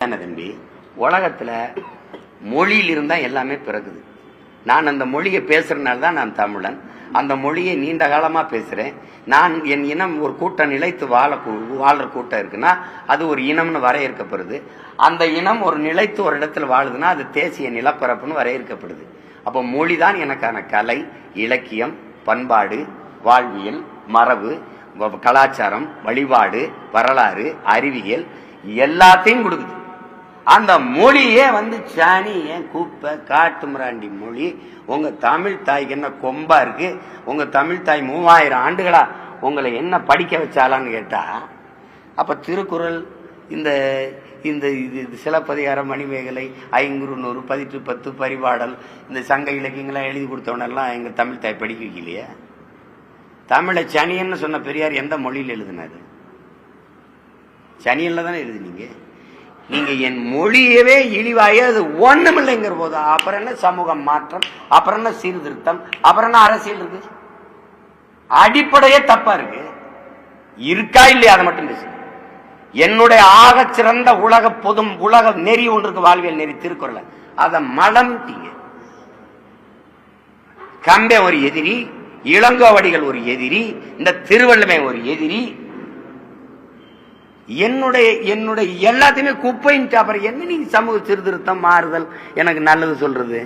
தம்பி, உலகத்துல மொழியில் இருந்தா எல்லாமே பிறகுது. நான் அந்த மொழியை பேசுறதுனால தான் நான் தமிழன். அந்த மொழியை நீண்ட காலமா பேசுறேன். நான் என் இனம் ஒரு கூட்டம் நிலைத்து வாழ்ற கூட்டம் இருக்குன்னா அது ஒரு இனம்னு வரையறுக்கப்படுது. அந்த இனம் ஒரு நிலைத்து ஒரு இடத்துல வாழுதுன்னா அது தேசிய நிலப்பரப்புன்னு வரையறுக்கப்படுது. அப்போ மொழிதான் எனக்கான கலை, இலக்கியம், பண்பாடு, வாழ்வியல், மரபு, கலாச்சாரம், வழிபாடு, வரலாறு, அறிவியல் எல்லாத்தையும் கொடுக்குது. அந்த மொழியே சாணி ஏன் கூப்ப காட்டு மிராண்டி மொழி. உங்க தமிழ் தாய்க்கு என்ன கொம்பா இருக்கு? உங்க தமிழ் தாய் 3000 ஆண்டுகளா உங்களை என்ன படிக்க வச்சாலான்னு கேட்டா, அப்ப திருக்குறள், இந்த இந்த சிலப்பதிகாரம், மணிமேகலை, ஐங்குறுநூறு, 1810, பரிபாடல், இந்த சங்க இலக்கியங்கள்லாம் எழுதி கொடுத்தவனெல்லாம் எங்க தமிழ் தாய் படிக்க வைக்கலையா? தமிழை சனியன்னு சொன்ன பெரியார் எந்த மொழியில் எழுதினாரு? சனியன்ல தானே எழுதினீங்க. நீங்க என் மொழியவே இழிவாய அது ஒண்ணுமில்லைங்கிற போது அப்புறம் என்ன சமூக மாற்றம், அப்புறம் என்ன சீர்திருத்தம், அப்புறம் என்ன அரசியல் இருக்கு? அடிப்படையே தப்பா இருக்கு. இருக்கா இல்லையா அதை மட்டும் பேசு. என்னுடைய ஆக சிறந்த உலக நெறி ஒன்று இருக்கு, வாழ்வியல் நெறி, திருக்குறள். அதை மடம்ட்டீங்க. கம்பே ஒரு எதிரி, இளங்கோவடிகள் ஒரு எதிரி, இந்த திருவள்ளுமை ஒரு எதிரி. என்னுடைய எல்லாத்தையுமே குப்பைன்ட்டு அப்புறம் என்ன நீங்க சமூக சீர்திருத்தம், மாறுதல், எனக்கு நல்லது சொல்றது?